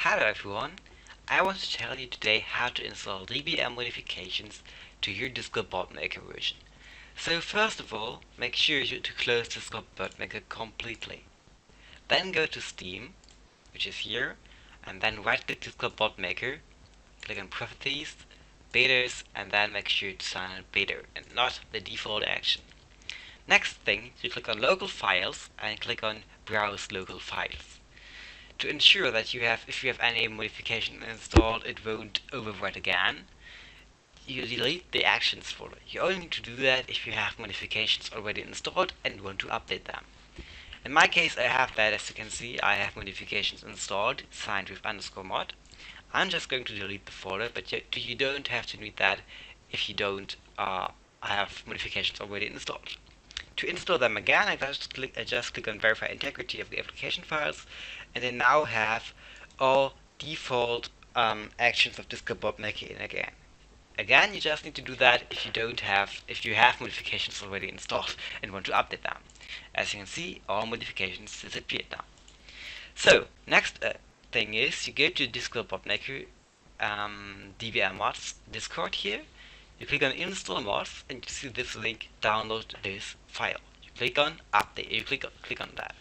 Hello everyone, I want to tell you today how to install DBM modifications to your Discord Bot Maker version. So first of all, make sure to close Discord Bot Maker completely. Then go to Steam, which is here, and then right click Discord Bot Maker, click on Properties, Betas, and then make sure to sign in beta and not the default action. Next thing, you click on Local Files and click on Browse Local Files. To ensure that if you have any modification installed, it won't overwrite again, you delete the actions folder. You only need to do that if you have modifications already installed and want to update them. In my case, I have that. As you can see, I have modifications installed, signed with _mod. I'm just going to delete the folder, but you don't have to delete that if you don't have modifications already installed. To install them again, I just click on Verify Integrity of the application files, and I now have all default actions of Discord Bot Maker in again. Again, you just need to do that if you have modifications already installed and want to update them. As you can see, all modifications disappeared now. So, next thing is you go to Discord Bot Maker DBM mods Discord here. You click on Install Mods and you see this link, download this file. You click on Update, you click on that.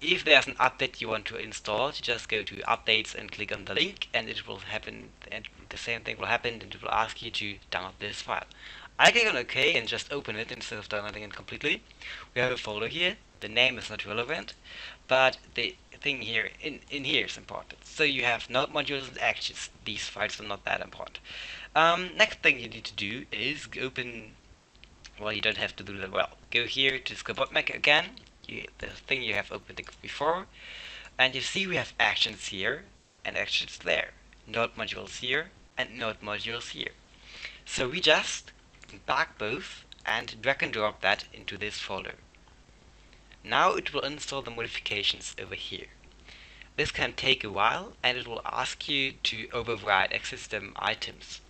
If there's an update you want to install, you just go to Updates and click on the link, and it will happen, and the same thing will happen, and it will ask you to download this file. I click on OK and just open it instead of downloading it completely. We have a folder here. The name is not relevant, but the thing here in here is important. So you have node modules and actions. These files are not that important. Next thing you need to do is open. Well, you don't have to do that. Well, go here to Discord Bot Maker again. The thing you have opened before, and you see we have actions here and actions there. Node modules here and node modules here. So we just back both and drag and drop that into this folder. Now it will install the modifications over here. This can take a while, and it will ask you to override existing items.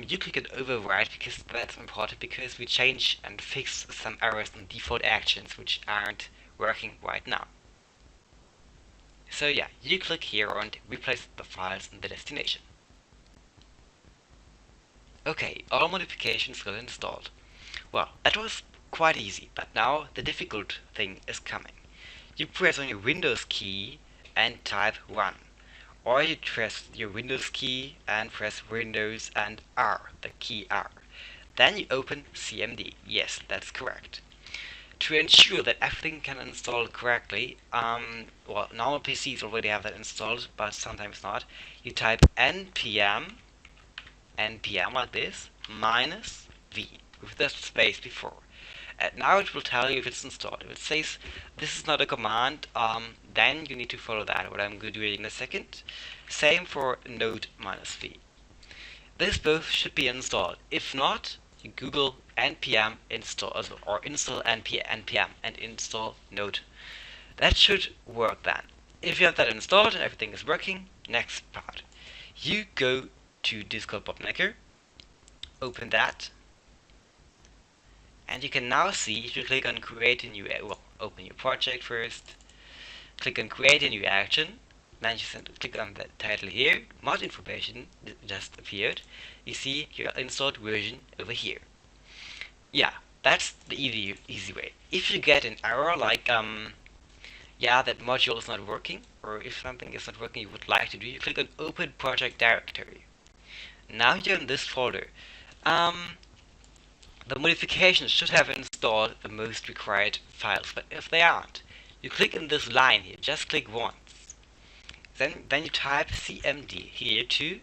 You click on override because that's important, because we change and fix some errors in default actions which aren't working right now. So yeah, you click here and replace the files in the destination. Okay, all modifications got installed. Well, that was quite easy, but now the difficult thing is coming. You press on your Windows key and type run. Or you press your Windows key and press Windows and R, the key R. Then you open CMD. Yes, that's correct. To ensure that everything can install correctly, well, normal PCs already have that installed, but sometimes not. You type npm like this, -v, with the space before. And now it will tell you if it's installed. If it says this is not a command, then you need to follow that, what I'm going to do in a second. Same for node -v. This both should be installed. If not, you Google npm install or install npm and install node. That should work then. If you have that installed and everything is working, next part. You go to Discord Bot Maker, open that, and you can now see, if you click on create a new, well, open your project first, click on create a new action, then you click on the title here, mod information just appeared. You see your installed version over here. Yeah, that's the easy way. If you get an error like, yeah, that module is not working, or if something is not working you would like to do, you click on open project directory. Now you're in this folder. The modifications should have installed the most required files, but if they aren't, you click in this line here, just click once. Then you type cmd here too,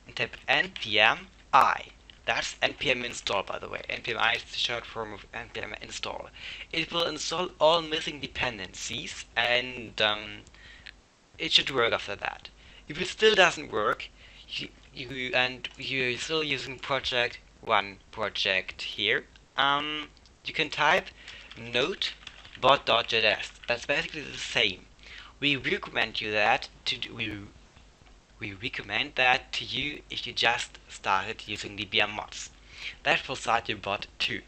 and type npm I. That's npm install, by the way. npm I is the short form of npm install. It will install all missing dependencies, and it should work after that. If it still doesn't work, you're still using project here, you can type node bot.js. That's basically the same. We recommend that to you if you just started using DBM mods. That will start your bot too.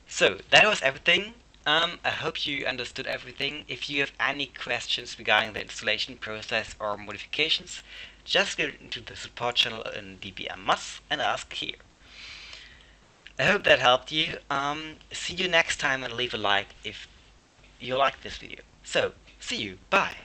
So that was everything. I hope you understood everything. If you have any questions regarding the installation process or modifications, just go into the support channel in DBM Muss and ask here. I hope that helped you. See you next time and leave a like if you like this video. So, see you. Bye.